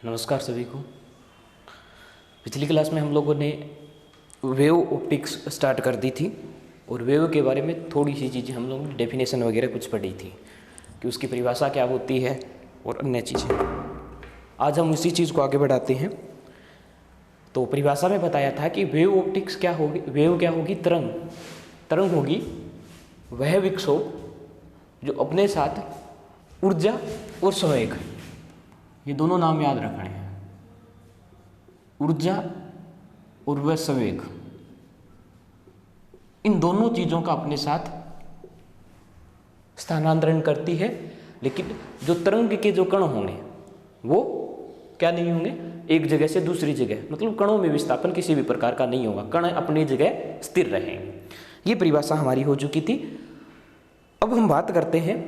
नमस्कार सभी को। पिछली क्लास में हम लोगों ने वेव ऑप्टिक्स स्टार्ट कर दी थी और वेव के बारे में थोड़ी सी चीज़ें हम लोगों ने डेफिनेशन वगैरह कुछ पढ़ी थी कि उसकी परिभाषा क्या होती है और अन्य चीज़ें। आज हम उसी चीज़ को आगे बढ़ाते हैं। तो परिभाषा में बताया था कि वेव ऑप्टिक्स क्या होगी, वेव क्या होगी, तरंग होगी वह विक्षोभ जो अपने साथ ऊर्जा और संवेग, ये दोनों नाम याद रखने हैं, ऊर्जा और वह संवेग, इन दोनों चीज़ों का अपने साथ स्थानांतरण करती है। लेकिन जो तरंग के जो कण होंगे वो क्या नहीं होंगे, एक जगह से दूसरी जगह, मतलब कणों में विस्थापन किसी भी प्रकार का नहीं होगा, कण अपनी जगह स्थिर रहेंगे। ये परिभाषा हमारी हो चुकी थी। अब हम बात करते हैं,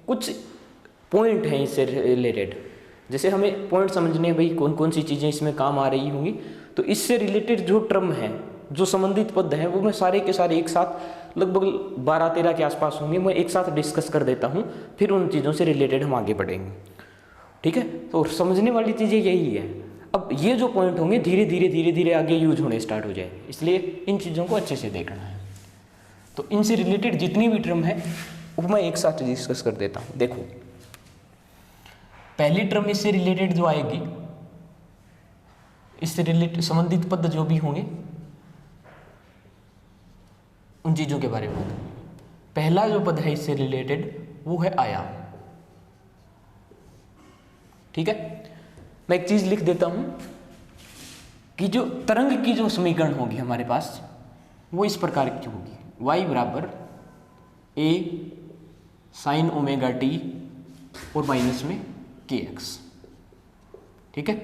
कुछ पॉइंट हैं इससे रिलेटेड। जैसे हमें पॉइंट समझने हैं भाई कौन कौन सी चीज़ें इसमें काम आ रही होंगी, तो इससे रिलेटेड जो टर्म है, जो संबंधित पद हैं, वो मैं सारे के सारे एक साथ लगभग 12-13 के आसपास होंगे, मैं एक साथ डिस्कस कर देता हूँ, फिर उन चीज़ों से रिलेटेड हम आगे बढ़ेंगे। ठीक है, तो समझने वाली चीज़ें यही है। अब ये जो पॉइंट होंगे धीरे धीरे आगे यूज होने स्टार्ट हो जाएंगे, इसलिए इन चीज़ों को अच्छे से देखना है। तो इनसे रिलेटेड जितनी भी टर्म है वो मैं एक साथ डिस्कस कर देता हूँ। देखो, पहली टर्म इससे रिलेटेड जो आएगी, इससे रिलेटेड संबंधित पद जो भी होंगे उन चीजों के बारे में। पहला जो पद है इससे रिलेटेड वो है आयाम। ठीक है, मैं एक चीज लिख देता हूं कि जो तरंग की जो समीकरण होगी हमारे पास वो इस प्रकार की होगी, y बराबर a साइन ओमेगा टी और माइनस में kx। ठीक है,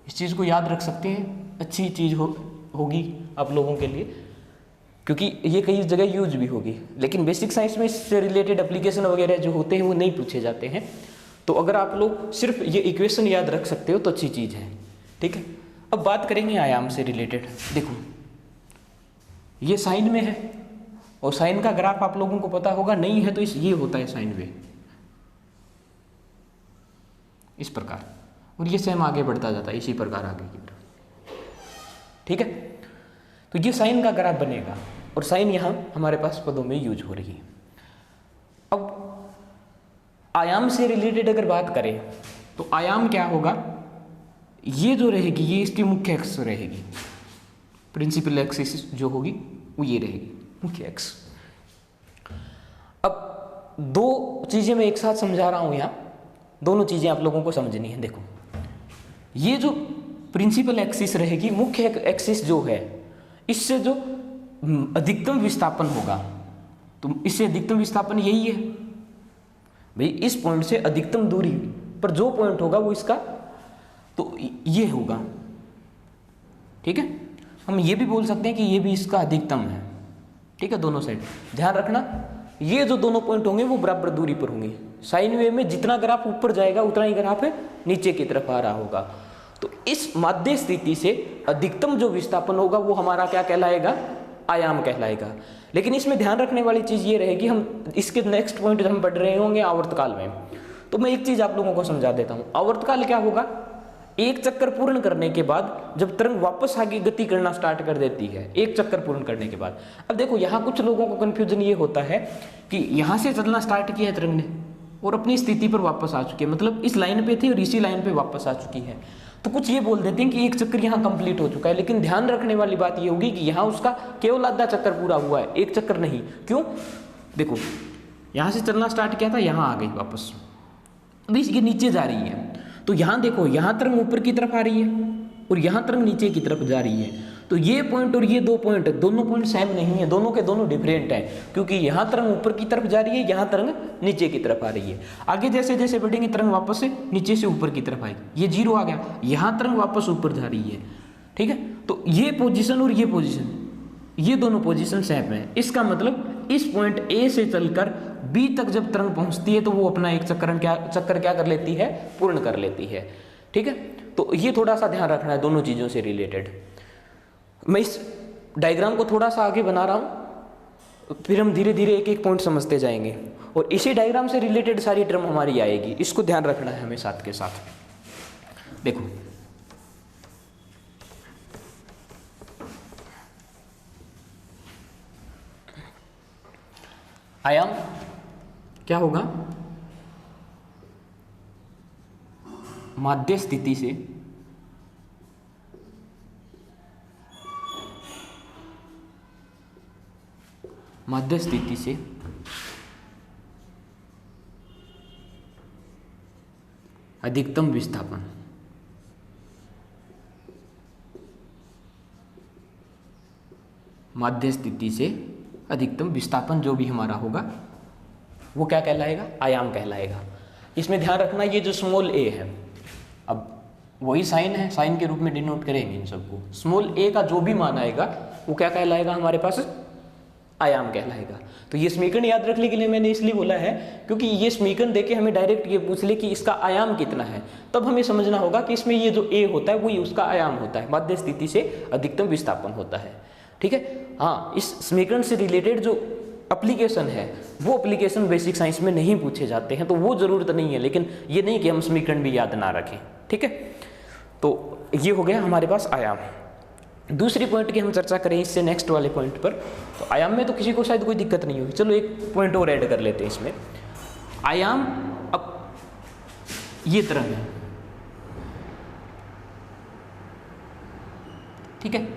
इस चीज़ को याद रख सकते हैं, अच्छी चीज़ होगी आप लोगों के लिए, क्योंकि ये कई जगह यूज भी होगी। लेकिन बेसिक साइंस में इससे रिलेटेड एप्लीकेशन वगैरह जो होते हैं वो नहीं पूछे जाते हैं। तो अगर आप लोग सिर्फ ये इक्वेशन याद रख सकते हो तो अच्छी चीज़ है। ठीक है, अब बात करेंगे आयाम से रिलेटेड। देखो, ये साइन में है और साइन का ग्राफ आप लोगों को पता होगा, नहीं है तो ये होता है साइन वेव इस प्रकार, और ये सेम आगे बढ़ता जाता है इसी प्रकार आगे की तरफ। ठीक है, तो ये साइन का ग्राफ बनेगा और साइन यहां हमारे पास पदों में यूज हो रही है। अब आयाम से रिलेटेड अगर बात करें तो आयाम क्या होगा, ये जो रहेगी ये इसकी मुख्य अक्ष रहेगी, प्रिंसिपल एक्सिस जो होगी वो ये रहेगी, मुख्य अक्ष। अब दो चीजें मैं एक साथ समझा रहा हूं, यहां दोनों चीजें आप लोगों को समझनी है। देखो, ये जो प्रिंसिपल एक्सिस रहेगी, मुख्य एक्सिस जो है, इससे जो अधिकतम विस्थापन होगा, तो इससे अधिकतम विस्थापन यही है भाई, इस पॉइंट से अधिकतम दूरी पर जो पॉइंट होगा वो इसका तो ये होगा। ठीक है, हम ये भी बोल सकते हैं कि ये भी इसका अधिकतम है। ठीक है, दोनों साइड ध्यान रखना, ये जो दोनों पॉइंट होंगे वो बराबर दूरी पर होंगे। साइन वेव में जितना ग्राफ ऊपर जाएगा उतना ही ग्राफ है नीचे की तरफ आ रहा होगा। तो इस माध्य स्थिति से अधिकतम जो विस्थापन होगा वो हमारा क्या कहलाएगा, आयाम कहलाएगा। लेकिन इसमें ध्यान रखने वाली चीज ये रहेगी, हम इसके नेक्स्ट पॉइंट हम पढ़ रहे होंगे आवर्तकाल में, तो मैं एक चीज आप लोगों को समझा देता हूं। आवर्तकाल क्या होगा, एक चक्कर पूर्ण करने के बाद जब तरंग वापस आगे गति करना स्टार्ट कर देती है, एक चक्कर पूर्ण करने के बाद। अब देखो, यहाँ कुछ लोगों को कंफ्यूजन ये होता है कि यहाँ से चलना स्टार्ट किया है तरंग ने और अपनी स्थिति पर वापस आ चुकी है, मतलब इस लाइन पे थी और इसी लाइन पे वापस आ चुकी है। तो कुछ ये बोल देते हैं कि एक चक्कर यहाँ कंप्लीट हो चुका है, लेकिन ध्यान रखने वाली बात ये होगी कि यहाँ उसका केवल आधा चक्कर पूरा हुआ है, एक चक्कर नहीं। क्यों, देखो यहाँ से चलना स्टार्ट किया था, यहाँ आ गई वापस, अभी ये नीचे जा रही है। तो यहाँ देखो, यहाँ तरंग ऊपर की तरफ आ रही है और यहाँ तरंग नीचे की तरफ जा रही है। तो ये पॉइंट और ये दो पॉइंट, दोनों पॉइंट सेम नहीं है, दोनों के दोनों डिफरेंट हैं, क्योंकि यहाँ तरंग ऊपर की तरफ जा रही है, यहाँ तरंग नीचे की तरफ आ रही है। आगे जैसे जैसे बढ़ेंगे तरंग वापस से नीचे से ऊपर की तरफ आएगी, ये जीरो आ गया, यहाँ तरंग वापस ऊपर जा रही है। ठीक है, तो ये पोजीशन और ये पोजीशन, ये दोनों पोजीशन सेम है। इसका मतलब इस पॉइंट ए से चलकर बी तक जब तरंग पहुंचती है तो वो अपना एक चक्कर क्या कर लेती है, पूर्ण कर लेती है। ठीक है, तो ये थोड़ा सा ध्यान रखना है दोनों चीजों से रिलेटेड। मैं इस डायग्राम को थोड़ा सा आगे बना रहा हूं, फिर हम धीरे धीरे एक एक पॉइंट समझते जाएंगे और इसी डायग्राम से रिलेटेड सारी टर्म हमारी आएगी, इसको ध्यान रखना है हमें साथ के साथ। देखो आयाम क्या होगा, माध्य स्थिति से अधिकतम विस्थापन। माध्य स्थिति से अधिकतम विस्थापन जो भी हमारा होगा वो क्या कहलाएगा, आयाम कहलाएगा। इसमें ध्यान रखना ये जो स्मॉल ए है, अब वही साइन है, साइन के रूप में डिनोट करेंगे इन सबको। स्मॉल ए का जो भी मान आएगा वो क्या कहलाएगा हमारे पास, आयाम कहलाएगा। तो ये समीकरण याद रखने के लिए मैंने इसलिए बोला है क्योंकि ये समीकरण देके हमें डायरेक्ट ये पूछ ले कि इसका आयाम कितना है, तब हमें समझना होगा कि इसमें ये जो ए होता है वही उसका आयाम होता है, माध्य स्थिति से अधिकतम विस्थापन होता है। ठीक है, हाँ, इस समीकरण से रिलेटेड जो एप्लीकेशन है वो एप्लीकेशन बेसिक साइंस में नहीं पूछे जाते हैं, तो वो जरूरत नहीं है, लेकिन ये नहीं कि हम समीकरण भी याद ना रखें। ठीक है, तो ये हो गया हमारे पास आयाम। दूसरी पॉइंट की हम चर्चा करें इससे नेक्स्ट वाले पॉइंट पर, तो आयाम में तो किसी को शायद कोई दिक्कत नहीं होगी। चलो एक पॉइंट और ऐड कर लेते हैं इसमें। आयाम, अब ये तरंग है, ठीक है,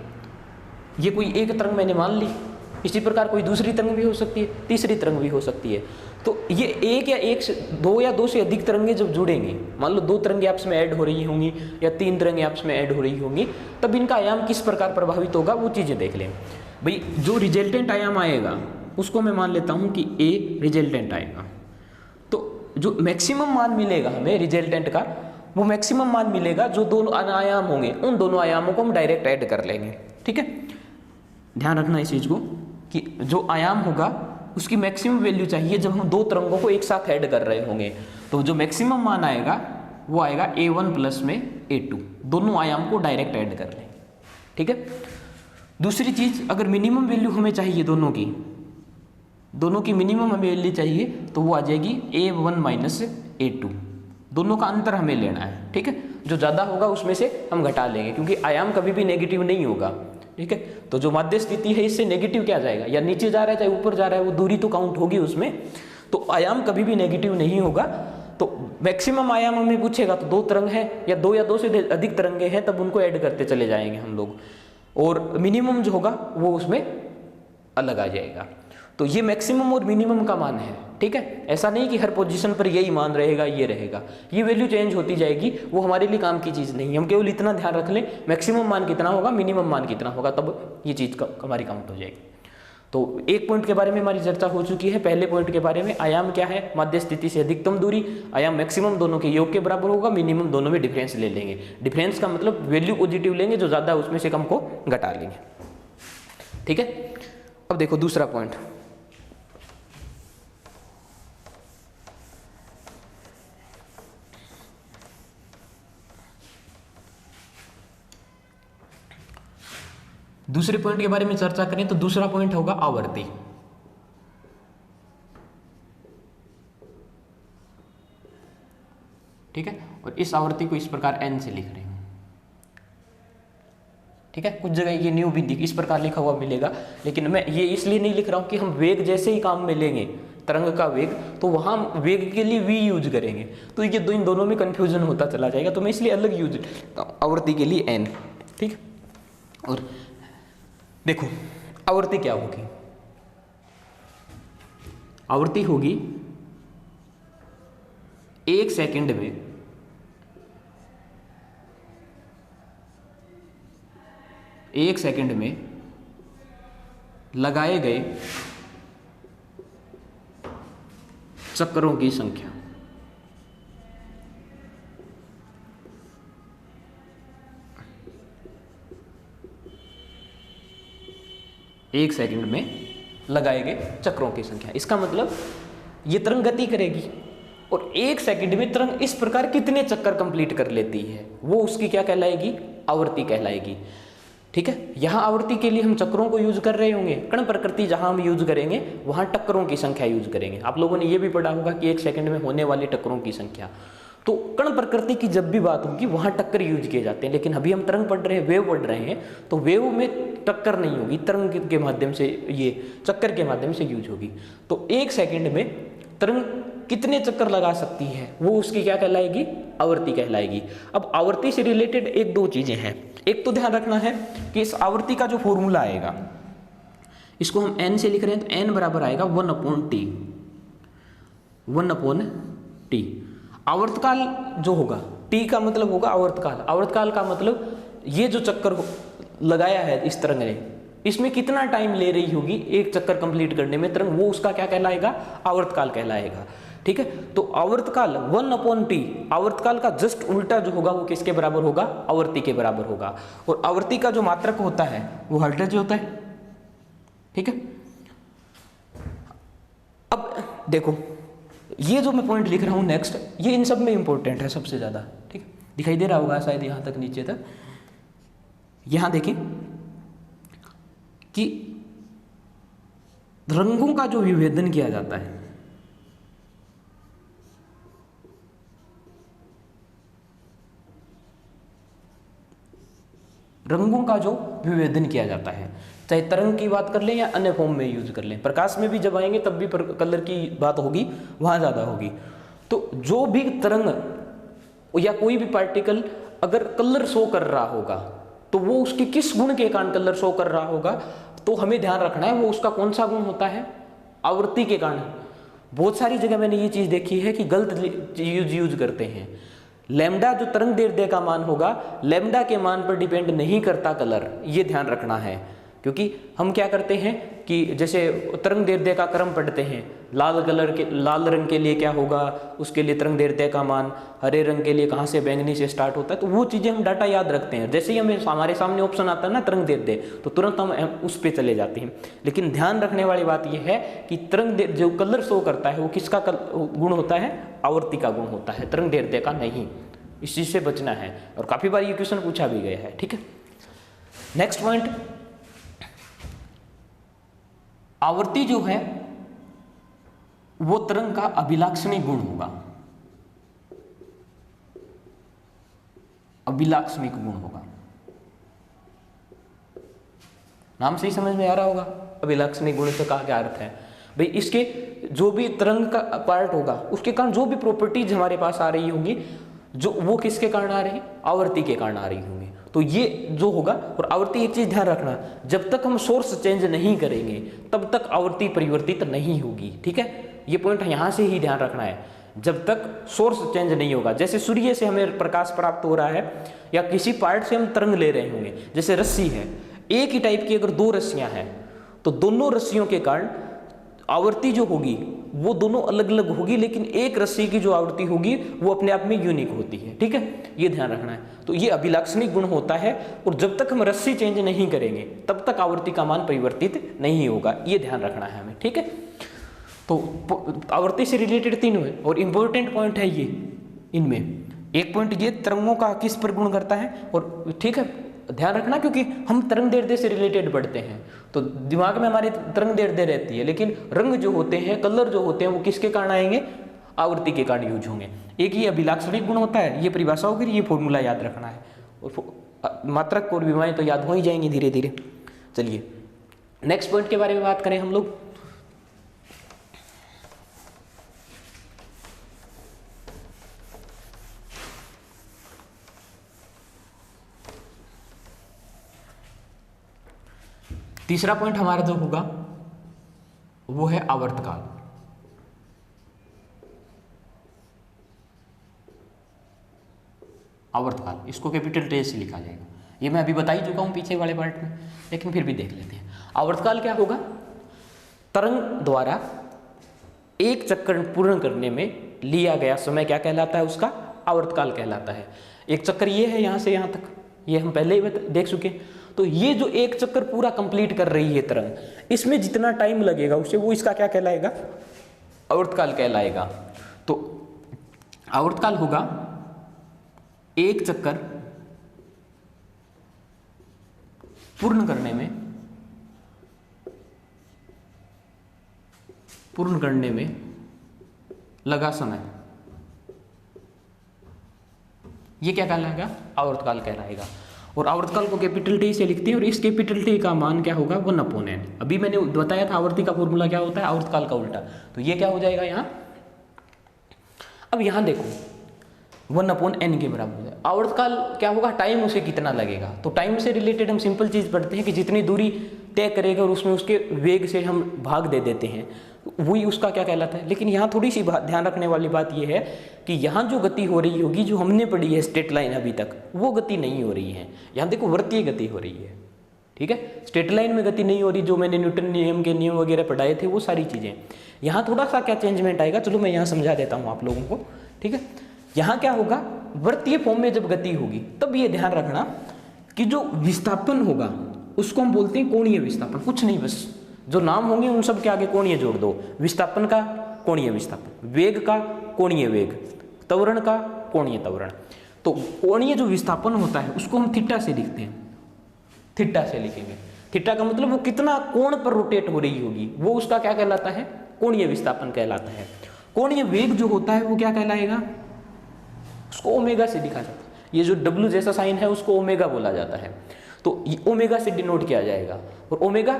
ये कोई एक तरंग मैंने मान ली, इसी प्रकार कोई दूसरी तरंग भी हो सकती है, तीसरी तरंग भी हो सकती है। तो ये एक या एक से दो या दो से अधिक तरंगे जब जुड़ेंगे, मान लो दो तरंगे आपस में ऐड हो रही होंगी या तीन तरंगे आपस में ऐड हो रही होंगी, तब इनका आयाम किस प्रकार प्रभावित होगा वो चीज़ें देख लें। भाई जो रिजल्टेंट आयाम आएगा उसको मैं मान लेता हूँ कि ए रिजल्टेंट आएगा। तो जो मैक्सिमम मान मिलेगा हमें रिजल्टेंट का, वो मैक्सिमम मान मिलेगा जो दोनों आयाम होंगे, उन दोनों आयामों को हम डायरेक्ट ऐड कर लेंगे। ठीक है, ध्यान रखना इस चीज़ को कि जो आयाम होगा उसकी मैक्सिमम वैल्यू चाहिए जब हम दो तरंगों को एक साथ ऐड कर रहे होंगे। तो जो मैक्सिमम मान आएगा वो आएगा a1 प्लस में a2, दोनों आयाम को डायरेक्ट ऐड कर लें। ठीक है, दूसरी चीज़, अगर मिनिमम वैल्यू हमें चाहिए दोनों की मिनिमम हमें वैल्यू चाहिए तो वो आ जाएगी a1 माइनस a2, दोनों का अंतर हमें लेना है। ठीक है, जो ज़्यादा होगा उसमें से हम घटा लेंगे क्योंकि आयाम कभी भी नेगेटिव नहीं होगा। ठीक है, तो जो माध्य स्थिति है इससे नेगेटिव क्या जाएगा, या नीचे जा रहा है चाहे ऊपर जा रहा है, वो दूरी तो काउंट होगी उसमें, तो आयाम कभी भी नेगेटिव नहीं होगा। तो मैक्सिमम आयाम हमें पूछेगा तो दो तरंग है या दो से अधिक तरंगे हैं, तब उनको ऐड करते चले जाएंगे हम लोग, और मिनिमम जो होगा वो उसमें अलग आ जाएगा। तो ये मैक्सिमम और मिनिमम का मान है। ठीक है, ऐसा नहीं कि हर पोजीशन पर यही मान रहेगा, ये रहेगा, ये वैल्यू चेंज होती जाएगी, वो हमारे लिए काम की चीज़ नहीं है। हम केवल इतना ध्यान रख लें मैक्सिमम मान कितना होगा, मिनिमम मान कितना होगा, तब ये चीज़ हमारी काउंट हो जाएगी। तो एक पॉइंट के बारे में हमारी चर्चा हो चुकी है। पहले पॉइंट के बारे में, आयाम क्या है, माध्य स्थिति से अधिकतम दूरी, आयाम मैक्सिमम दोनों के योग के बराबर होगा, मिनिमम दोनों में डिफरेंस ले लेंगे। डिफरेंस का मतलब वैल्यू पॉजिटिव लेंगे, जो ज़्यादा उसमें से कम को घटा लेंगे। ठीक है, अब देखो दूसरा पॉइंट, दूसरे पॉइंट के बारे में चर्चा करें तो दूसरा पॉइंट होगा आवर्ती। ठीक है, और इस आवर्ती को इस प्रकार n से लिख रहे हैं। ठीक है, कुछ जगह ये न्यू भी इस प्रकार लिखा हुआ मिलेगा, लेकिन मैं ये इसलिए नहीं लिख रहा हूं कि हम वेग जैसे ही काम में लेंगे, तरंग का वेग, तो वहां वेग के लिए v यूज करेंगे, तो ये इन दोनों में कंफ्यूजन होता चला जाएगा, तो मैं इसलिए अलग यूज आवर्ती के लिए n। ठीक है, और देखो आवर्ती क्या होगी, आवर्ती होगी एक सेकंड में लगाए गए चक्रों की संख्या। एक सेकंड में लगाए गए चक्रों की संख्या। इसका मतलब ये तरंग गति करेगी और एक सेकंड में तरंग इस प्रकार कितने चक्कर कंप्लीट कर लेती है, वो उसकी क्या कहलाएगी, आवर्ती कहलाएगी। ठीक है, यहाँ आवर्ती के लिए हम चक्रों को यूज कर रहे होंगे, कण प्रकृति जहां हम यूज करेंगे वहां टक्करों की संख्या यूज करेंगे। आप लोगों ने ये भी पढ़ा होगा कि एक सेकंड में होने वाली टक्करों की संख्या। तो कण प्रकृति की जब भी बात होगी वहां टक्कर यूज किए जाते हैं, लेकिन अभी हम तरंग पढ़ रहे हैं, वेव पढ़ रहे हैं, तो वेव में टक्कर नहीं होगी, तरंग के माध्यम से, ये चक्कर के माध्यम से यूज होगी। तो 1 सेकंड में तरंग कितने चक्कर लगा सकती है, वो उसकी क्या कहलाएगी, आवृत्ति कहलाएगी। अब आवृत्ति से रिलेटेड 1-2 चीजें हैं। एक तो ध्यान रखना है कि इस आवृत्ति का जो फॉर्मूला आएगा, इसको हम n से लिख रहे हैं, तो n बराबर आएगा 1/t, 1/t। आवर्तकाल जो होगा, t का मतलब होगा आवर्तकाल, आवर्तकाल का मतलब ये जो चक्कर लगाया है इस तरंग ने, इसमें कितना टाइम ले रही होगी एक चक्कर कंप्लीट करने में तरंग, वो उसका क्या कहलाएगा, आवर्तकाल कहलाएगा। ठीक है, तो आवर्तकाल 1/t, आवर्तकाल का जस्ट उल्टा जो होगा वो किसके बराबर होगा, आवर्ती के बराबर होगा। और आवर्ती का जो मात्रक होता है वो हर्ट्ज होता है। ठीक है, अब देखो ये जो मैं पॉइंट लिख रहा हूं नेक्स्ट, ये इन सब में इंपॉर्टेंट है सबसे ज्यादा। ठीक है, दिखाई दे रहा होगा शायद यहां तक, नीचे तक। यहां देखें कि रंगों का जो विभेदन किया जाता है, रंगों का जो विभेदन किया जाता है, चाहे तरंग की बात कर लें या अन्य फॉर्म में यूज कर लें, प्रकाश में भी जब आएंगे तब भी कलर की बात होगी, वहां ज्यादा होगी। तो जो भी तरंग या कोई भी पार्टिकल अगर कलर शो कर रहा होगा, तो वो उसके किस गुण के कारण कलर शो कर रहा होगा, तो हमें ध्यान रखना है वो उसका कौन सा गुण होता है, आवृत्ति के कारण। बहुत सारी जगह मैंने ये चीज देखी है कि गलत यूज करते हैं। लैम्डा जो तरंग दैर्ध्य का मान होगा, लैम्डा के मान पर डिपेंड नहीं करता कलर, ये ध्यान रखना है। क्योंकि हम क्या करते हैं कि जैसे तरंग दैर्ध्य का क्रम पढ़ते हैं, लाल कलर के, लाल रंग के लिए क्या होगा, उसके लिए तरंग दैर्ध्य का मान, हरे रंग के लिए कहाँ से बैंगनी से स्टार्ट होता है, तो वो चीज़ें हम डाटा याद रखते हैं। जैसे ही हमें हमारे सामने ऑप्शन आता है ना तरंग दैर्ध्य, तो तुरंत हम उस पर चले जाते हैं। लेकिन ध्यान रखने वाली बात यह है कि तरंग जो कलर शो करता है वो किसका गुण होता है, आवृत्ति का गुण होता है, तरंग दैर्ध्य का नहीं। इस चीज से बचना है, और काफी बार ये क्वेश्चन पूछा भी गया है। ठीक है, नेक्स्ट पॉइंट, आवृत्ति जो है वो तरंग का अभिलाक्षणिक गुण होगा, अभिलाक्षणिक गुण होगा। नाम से ही समझ में आ रहा होगा अभिलाक्षणिक गुण से का क्या अर्थ है भाई। इसके जो भी तरंग का पार्ट होगा उसके कारण जो भी प्रॉपर्टीज हमारे पास आ रही होंगी, जो वो किसके कारण आ रही, आवृत्ति के कारण आ रही होंगी। तो ये जो होगा, और आवृत्ति एक चीज ध्यान रखना, जब तक हम सोर्स चेंज नहीं करेंगे तब तक आवृत्ति परिवर्तित नहीं होगी। ठीक है, ये पॉइंट यहां से ही ध्यान रखना है, जब तक सोर्स चेंज नहीं होगा। जैसे सूर्य से हमें प्रकाश प्राप्त हो रहा है, या किसी पार्ट से हम तरंग ले रहे होंगे, जैसे रस्सी है, एक ही टाइप की अगर 2 रस्सियां हैं तो दोनों रस्सियों के कारण आवृत्ति जो होगी वो दोनों अलग अलग होगी, लेकिन एक रस्सी की जो आवृत्ति होगी वो अपने आप में यूनिक होती है। ठीक है, ये ध्यान रखना है। तो ये अभिलाक्षणिक गुण होता है, और जब तक हम रस्सी चेंज नहीं करेंगे तब तक आवृत्ति का मान परिवर्तित नहीं होगा, ये ध्यान रखना है हमें। ठीक है, तो आवृत्ति से रिलेटेड 3 है, और इंपॉर्टेंट पॉइंट है ये, इनमें एक पॉइंट ये तरंगों का किस पर गुण करता है, और ठीक है ध्यान रखना, क्योंकि हम तरंग दैर्ध्य से रिलेटेड पढ़ते हैं तो दिमाग में हमारी तरंग दैर्ध्य रहती है, लेकिन रंग जो होते हैं, कलर जो होते हैं, वो किसके कारण आएंगे, आवृत्ति के कारण यूज होंगे। एक ये अभिलाक्षणिक गुण होता है, ये परिभाषा होगी, ये फॉर्मूला याद रखना है, और मात्रक और विमाएं तो याद हो ही जाएंगी धीरे धीरे। चलिए नेक्स्ट पॉइंट के बारे में बात करें हम लोग। तीसरा पॉइंट हमारा जो होगा वो है आवर्तकाल। आवर्तकाल, इसको कैपिटल टे से लिखा जाएगा, ये मैं अभी बता ही चुका हूं पीछे वाले पार्ट में, लेकिन फिर भी देख लेते हैं। आवर्तकाल क्या होगा, तरंग द्वारा एक चक्कर पूर्ण करने में लिया गया समय क्या कहलाता है, उसका आवर्तकाल कहलाता है। एक चक्कर ये है यहां से यहां तक, ये हम पहले ही देख चुके। तो ये जो एक चक्कर पूरा कंप्लीट कर रही है तरंग, इसमें जितना टाइम लगेगा उसे वो इसका क्या कहलाएगा, आवर्तकाल कहलाएगा। तो आवर्तकाल होगा एक चक्कर पूर्ण करने में लगा समय, ये क्या कहलाएगा, आवर्तकाल कहलाएगा। और आवर्तकाल को कैपिटल टी से लिखते हैं और इस कैपिटल टी का मान क्या होगा, 1/n। अभी मैंने बताया था आवर्ती का फॉर्मूला क्या होता है, आवर्तकाल का उल्टा, तो ये क्या हो जाएगा यहाँ। अब यहाँ देखो 1/n के बराबर है। आवर्तकाल क्या होगा, टाइम उसे कितना लगेगा, तो टाइम से रिलेटेड हम सिंपल चीज़ पढ़ते हैं कि जितनी दूरी तय करेगा और उसमें उसके वेग से हम भाग दे देते हैं, वही उसका क्या कहलाता है। लेकिन यहाँ थोड़ी सी ध्यान रखने वाली बात यह है कि यहाँ जो गति हो रही होगी, जो हमने पढ़ी है स्ट्रेट लाइन अभी तक, वो गति नहीं हो रही है। यहाँ देखो वृत्तीय गति हो रही है, ठीक है, स्ट्रेट लाइन में गति नहीं हो रही। जो मैंने न्यूटन नियम के नियम वगैरह पढ़ाए थे वो सारी चीज़ें। यहाँ थोड़ा सा क्या चेंजमेंट आएगा, चलो मैं यहाँ समझा देता हूँ आप लोगों को, ठीक है। यहाँ क्या होगा, वृत्तीय फॉर्म में जब गति होगी तब ये ध्यान रखना कि जो विस्थापन होगा उसको हम बोलते हैं कोणीय विस्थापन। कुछ नहीं, बस जो नाम होंगे उन सब के आगे कोणीय जोड़ दो। विस्थापन का कोणीय विस्थापन, वेग का कोणीय वेग, त्वरण का कोणीय त्वरण। तो कोणीय जो विस्थापन होता है उसको हम थीटा से लिखते हैं, थीटा से लिखेंगे। थीटा का मतलब वो कितना कोण पर रोटेट हो रही होगी, वो उसका क्या कहलाता है, कोणीय विस्थापन कहलाता है। कोणीय वेग जो होता है वो क्या कहलाएगा, उसको ओमेगा से लिखा जाता है। ये जो डब्ल्यू जैसा साइन है उसको ओमेगा बोला जाता है, तो ओमेगा से डिनोट किया जाएगा। और ओमेगा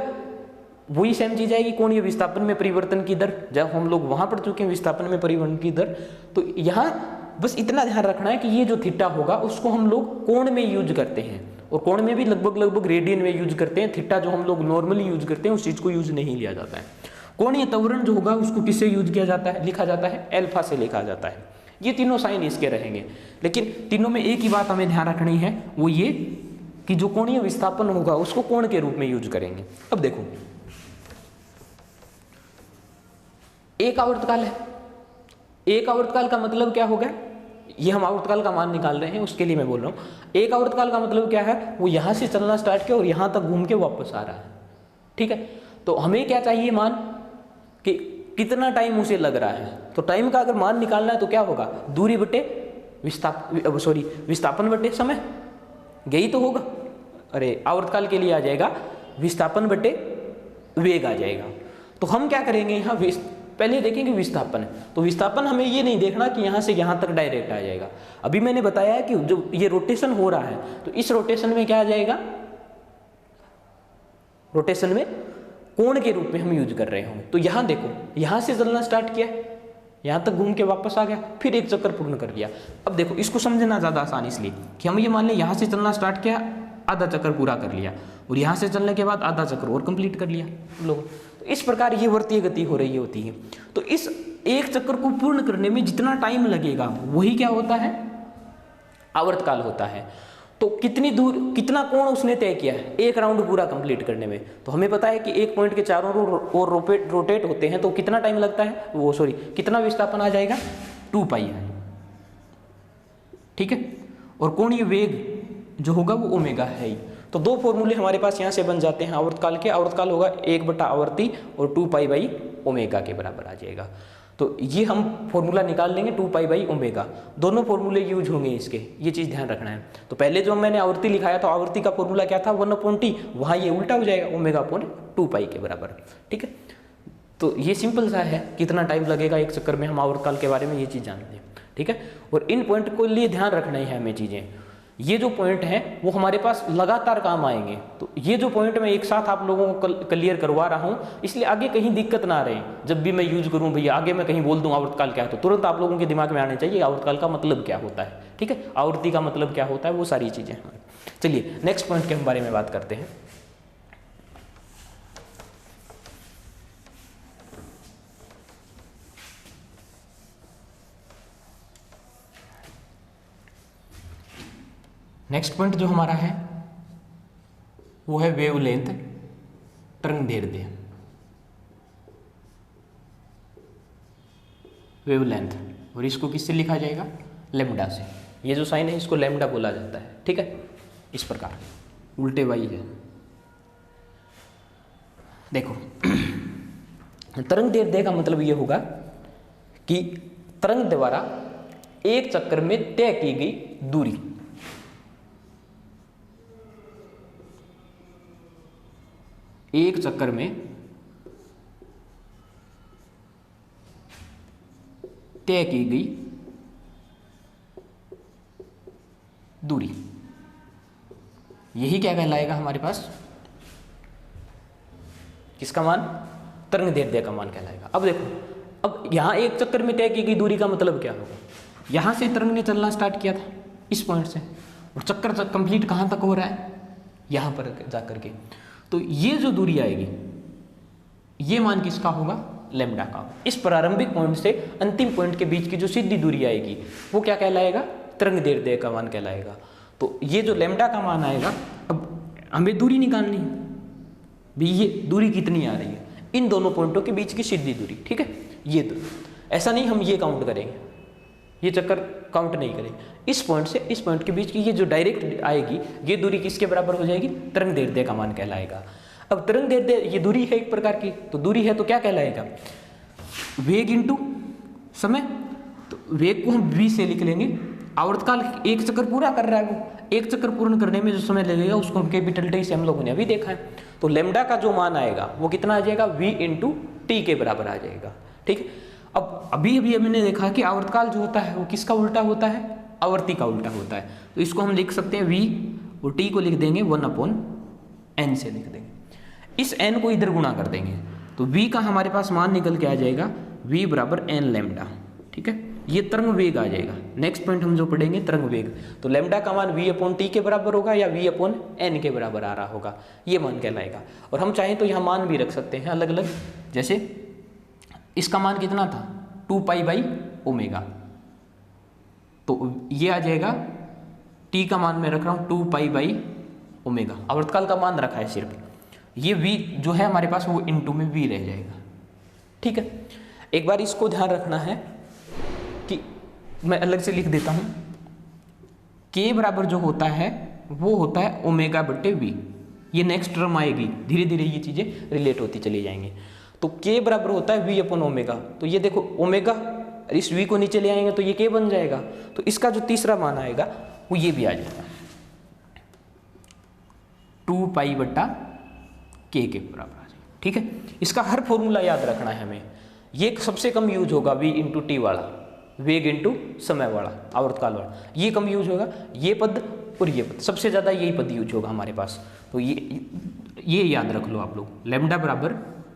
वही सेम चीज आएगी कोणीय विस्थापन में परिवर्तन की दर, जब हम लोग वहां पढ़ चुके हैं विस्थापन में परिवर्तन की दर। तो यहाँ बस इतना ध्यान रखना है कि ये जो थीटा होगा उसको हम लोग कोण में यूज करते हैं, और कोण में भी लगभग रेडियन में यूज करते हैं। थीटा जो हम लोग नॉर्मली यूज करते हैं उस चीज को यूज नहीं लिया जाता है। कोणीय त्वरण जो होगा उसको किससे यूज किया जाता है, लिखा जाता है अल्फा से लिखा जाता है। ये तीनों साइन इसके रहेंगे, लेकिन तीनों में एक ही बात हमें ध्यान रखनी है, वो ये कि जो कोणीय विस्थापन होगा उसको कोण के रूप में यूज करेंगे। अब देखो एक आवर्तकाल है, एक आवर्तकाल का मतलब क्या होगा, ये हम आवर्तकाल का मान निकाल रहे हैं उसके लिए मैं बोल रहा हूं। एक आवर्तकाल का मतलब क्या है, वो यहां से चलना स्टार्ट किया और यहां तक घूम के वापस आ रहा है, ठीक है। तो हमें क्या चाहिए मान, कि कितना टाइम उसे लग रहा है। तो टाइम का अगर मान निकालना है तो क्या होगा, दूरी बटे विस्थापन बटे समय, यही तो होगा। अरे आवर्तकाल के लिए आ जाएगा विस्थापन बटे वेग आ जाएगा। तो हम क्या करेंगे, यहाँ पहले देखेंगे विस्थापन है, तो विस्थापन हमें ये नहीं देखना कि यहाँ से यहाँ तक डायरेक्ट आ जाएगा। अभी मैंने बताया कि जो ये रोटेशन हो रहा है तो इस रोटेशन में क्या आ जाएगा, रोटेशन में कोण के रूप में हम यूज कर रहे होंगे। तो यहाँ देखो, यहाँ से चलना स्टार्ट किया, यहाँ तक घूम के वापस आ गया, फिर एक चक्कर पूर्ण कर लिया। अब देखो इसको समझना ज़्यादा आसान इसलिए कि हम ये मान लें यहाँ से चलना स्टार्ट किया, आधा चक्कर पूरा कर लिया, और यहाँ से चलने के बाद आधा चक्कर और कंप्लीट कर लिया लोग। तो इस प्रकार ये वृत्तीय गति हो रही होती है। तो इस एक चक्कर को पूर्ण करने में जितना टाइम लगेगा वही क्या होता है, आवर्तकाल होता है। तो कितनी दूर, कितना कोण उसने तय किया है एक राउंड पूरा कंप्लीट करने में। तो हमें पता है कि एक पॉइंट के चारों ओर रोटेट होते हैं, तो कितना टाइम लगता है, वो सॉरी कितना विस्थापन आ जाएगा, 2π है, ठीक है। और कोणीय वेग जो होगा वो ओमेगा है ही। तो दो फॉर्मूले हमारे पास यहाँ से बन जाते हैं आवर्तकाल के। आवर्तकाल होगा 1/आवर्ती और 2π/ω के बराबर आ जाएगा। तो ये हम फॉर्मूला निकाल लेंगे 2π/ω, दोनों फॉर्मूले यूज होंगे इसके, ये चीज़ ध्यान रखना है। तो पहले जो मैंने आवर्ती लिखाया था, आवर्ती का फॉर्मूला क्या था, 1/t, वहाँ ये उल्टा हो जाएगा ω/2π के बराबर, ठीक है। तो ये सिंपल सा है, कितना टाइम लगेगा एक चक्कर में, हम आवर्तकाल के बारे में ये चीज़ जानते हैं, ठीक है। और इन पॉइंट को लिए ध्यान रखना ही है हमें चीज़ें, ये जो पॉइंट हैं वो हमारे पास लगातार काम आएंगे। तो ये जो पॉइंट मैं एक साथ आप लोगों को क्लियर करवा रहा हूँ, इसलिए आगे कहीं दिक्कत ना रहे। जब भी मैं यूज करूँ भैया, आगे मैं कहीं बोल दूँ आवर्तकाल क्या है, तो तुरंत आप लोगों के दिमाग में आने चाहिए आवर्तकाल का मतलब क्या होता है, ठीक है, आवर्ती का मतलब क्या होता है, वो सारी चीज़ें। चलिए नेक्स्ट पॉइंट के बारे में बात करते हैं। नेक्स्ट पॉइंट जो हमारा है वो है वेवलेंथ, तरंगदैर्ध्य, वेवलेंथ। और इसको किससे लिखा जाएगा, लैम्डा से। ये जो साइन है इसको लैम्डा बोला जाता है, ठीक है, इस प्रकार उल्टे वाई है। देखो तरंगदैर्ध्य का मतलब ये होगा कि तरंग द्वारा एक चक्कर में तय की गई दूरी, एक चक्कर में तय की गई यही क्या कहलाएगा हमारे पास, किसका मान, तरंग दैर्ध्य का मान कहलाएगा। अब देखो, अब यहाँ एक चक्कर में तय की गई दूरी का मतलब क्या होगा, यहाँ से तरंग ने चलना स्टार्ट किया था इस पॉइंट से, और चक्कर कंप्लीट कहाँ तक हो रहा है, यहाँ पर जा करके। तो ये जो दूरी आएगी, ये मान किसका होगा, लैम्डा का। इस प्रारंभिक पॉइंट से अंतिम पॉइंट के बीच की जो सीधी दूरी आएगी वो क्या कहलाएगा, तरंग दैर्ध्य का मान कहलाएगा। तो ये जो लैम्डा का मान आएगा, अब हमें दूरी निकालनी है भी, ये दूरी कितनी आ रही है इन दोनों पॉइंटों के बीच की सीधी दूरी, ठीक है। ये तो ऐसा नहीं हम ये काउंट करेंगे, ये चक्कर काउंट नहीं करेंगे, इस पॉइंट से इस पॉइंट के बीच की ये जो डायरेक्ट आएगी ये दूरी किसके बराबर हो जाएगी, तरंग दैर्ध्य का मान कहलाएगा। अब तरंग दैर्ध्य ये दूरी है एक प्रकार की, तो दूरी है तो क्या कहलाएगा, वेग इंटू समय। तो वेग को हम v से लिख लेंगे, आवर्तकाल एक चक्कर पूरा कर रहा है, वो एक चक्कर पूर्ण करने में जो समय लगेगा उसको हम कैपिटल टी से हम लोगों ने अभी देखा है। तो लैम्डा का जो मान आएगा वो कितना आ जाएगा, v इंटू टी के बराबर आ जाएगा, ठीक है। अब अभी हमने देखा कि आवर्तकाल जो होता है वो किसका उल्टा होता है, आवर्ती का उल्टा होता है। तो इसको हम लिख सकते हैं v और t को लिख देंगे 1/n से लिख देंगे, इस n को इधर गुणा कर देंगे तो v का हमारे पास मान निकल के आ जाएगा v बराबर n लैम्डा, ठीक है। ये तरंग वेग आ जाएगा। नेक्स्ट पॉइंट हम जो पढ़ेंगे तरंग वेग, तो लैम्डा का मान v/t के बराबर होगा या v/n के बराबर आ रहा होगा, ये मान कहलाएगा। और हम चाहें तो यहाँ मान भी रख सकते हैं अलग अलग, जैसे इसका मान कितना था 2π/ω, तो ये आ जाएगा, t का मान मैं रख रहा हूँ 2π/ω, आवर्तकाल का मान रखा है सिर्फ, ये v जो है हमारे पास वो इंटू में v रह जाएगा, ठीक है। एक बार इसको ध्यान रखना है कि मैं अलग से लिख देता हूं, k बराबर जो होता है वो होता है ω/v। ये नेक्स्ट टर्म आएगी, धीरे धीरे ये चीजें रिलेट होती चली जाएंगी। तो k बराबर होता है v/ω, तो ये देखो ओमेगा, इस v को नीचे ले आएंगे तो ये k बन जाएगा। तो इसका जो तीसरा मान आएगा वो ये भी आ जाएगा 2π/k के बराबर आ जाएगा, ठीक है। इसका हर फॉर्मूला याद रखना है हमें, ये सबसे कम यूज होगा v इंटू टी वाला, वेग इंटू समय वाला, आवर्तकाल वाला, ये कम यूज होगा, ये पद और ये पद, सबसे ज़्यादा यही पद यूज होगा हमारे पास। तो ये याद रख लो आप लोग, लैम्डा बराबर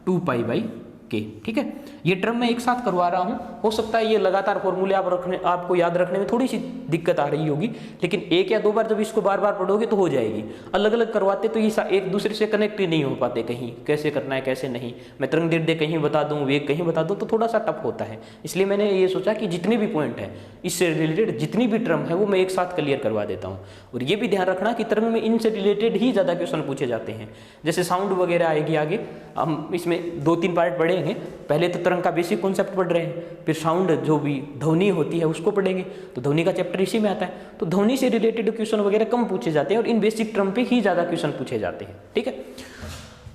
2π/k, ठीक है। ये टर्म मैं एक साथ करवा रहा हूँ, हो सकता है ये लगातार फॉर्मूले आपको याद रखने में थोड़ी सी दिक्कत आ रही होगी, लेकिन एक या दो बार जब इसको बार बार पढ़ोगे तो हो जाएगी। अलग अलग करवाते तो ये एक दूसरे से कनेक्ट ही नहीं हो पाते, कहीं कैसे करना है कैसे नहीं, मैं तरंग दैर्ध्य कहीं बता दूँ, वेग कहीं बता दूँ, तो थोड़ा सा टफ होता है। इसलिए मैंने ये सोचा कि जितने भी पॉइंट है इससे रिलेटेड जितनी भी टर्म है वो मैं एक साथ क्लियर करवा देता हूँ। और ये भी ध्यान रखना कि तरंग में इनसे रिलेटेड ही ज़्यादा क्वेश्चन पूछे जाते हैं, जैसे साउंड वगैरह आएगी आगे, हम इसमें 2-3 पार्ट पढ़ेंगे। पहले तो तरंग का बेसिक कॉन्सेप्ट पढ़ रहे हैं, फिर साउंड जो भी ध्वनि होती है उसको पढ़ेंगे, तो ध्वनि का चैप्टर इसी में आता है। तो ध्वनि से रिलेटेड क्वेश्चन वगैरह कम पूछे जाते हैं और इन बेसिक टर्म पे ही ज़्यादा क्वेश्चन पूछे जाते हैं, ठीक है।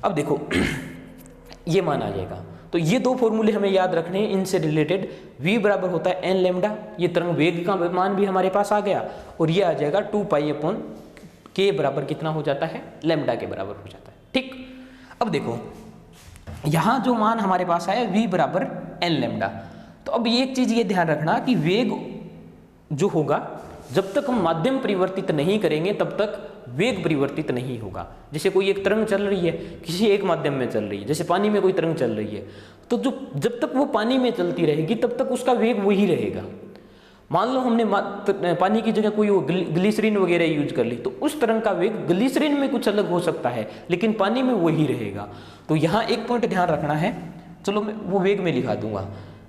अब देखो ये मान आ जाएगा, तो ये दो फॉर्मूले हमें याद रखने हैं इनसे रिलेटेड। v बराबर होता है n लैम्डा, ये तरंग वेग का मान भी हमारे पास आ गया, और ये आ जाएगा 2π/k बराबर कितना हो जाता है, लैम्डा के बराबर हो जाता है, ठीक। अब देखो यहाँ जो मान हमारे पास आया v बराबर n लैम्डा, तो अब ये एक चीज ये ध्यान रखना कि वेग जो होगा जब तक हम माध्यम परिवर्तित नहीं करेंगे तब तक वेग परिवर्तित नहीं होगा। जैसे कोई एक तरंग चल रही है, किसी एक माध्यम में चल रही है, जैसे पानी में कोई तरंग चल रही है, तो जो जब तक वो पानी में चलती रहेगी तब तक उसका वेग वही रहेगा। मान लो हमने पानी की जगह कोई ग्लिसरीन वगैरह यूज कर ली, तो उस तरंग का वेग ग्लिसरीन में कुछ अलग हो सकता है लेकिन पानी में वही रहेगा। तो यहाँ एक पॉइंट ध्यान रखना है, चलो मैं वो वेग में लिखा दूंगा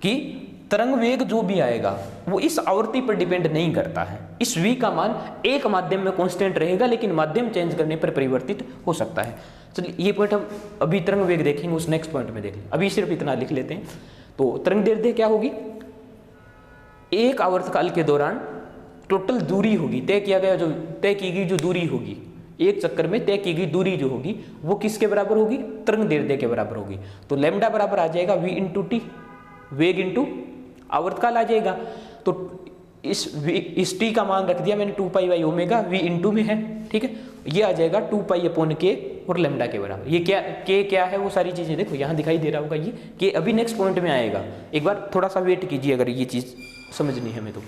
कि तरंग वेग जो भी आएगा वो इस आवृत्ति पर डिपेंड नहीं करता है। इस v का मान एक माध्यम में कांस्टेंट रहेगा लेकिन माध्यम चेंज करने पर परिवर्तित हो सकता है। चलिए ये पॉइंट हम अभी तरंग वेग देखेंगे, उस नेक्स्ट पॉइंट में देख लें, अभी सिर्फ इतना लिख लेते हैं। तो तरंग दैर्ध्य क्या होगी, एक आवर्तकाल के दौरान टोटल दूरी होगी, तय की गई जो दूरी होगी, एक चक्कर में तय की गई दूरी जो होगी वो किसके बराबर होगी, तरंग दैर्ध्य के बराबर होगी। तो लैम्डा बराबर आ जाएगा v इंटू टी, वेग इंटू आवर्तकाल आ जाएगा। तो इस t का मान रख दिया मैंने 2π/ω, v इंटू में है, ठीक है। ये आ जाएगा 2π/k और लैम्डा के बराबर। ये क्या है वो सारी चीजें देखो यहाँ दिखाई दे रहा होगा, ये k अभी नेक्स्ट पॉइंट में आएगा, एक बार थोड़ा सा वेट कीजिए अगर ये चीज समझनी है हमें। तो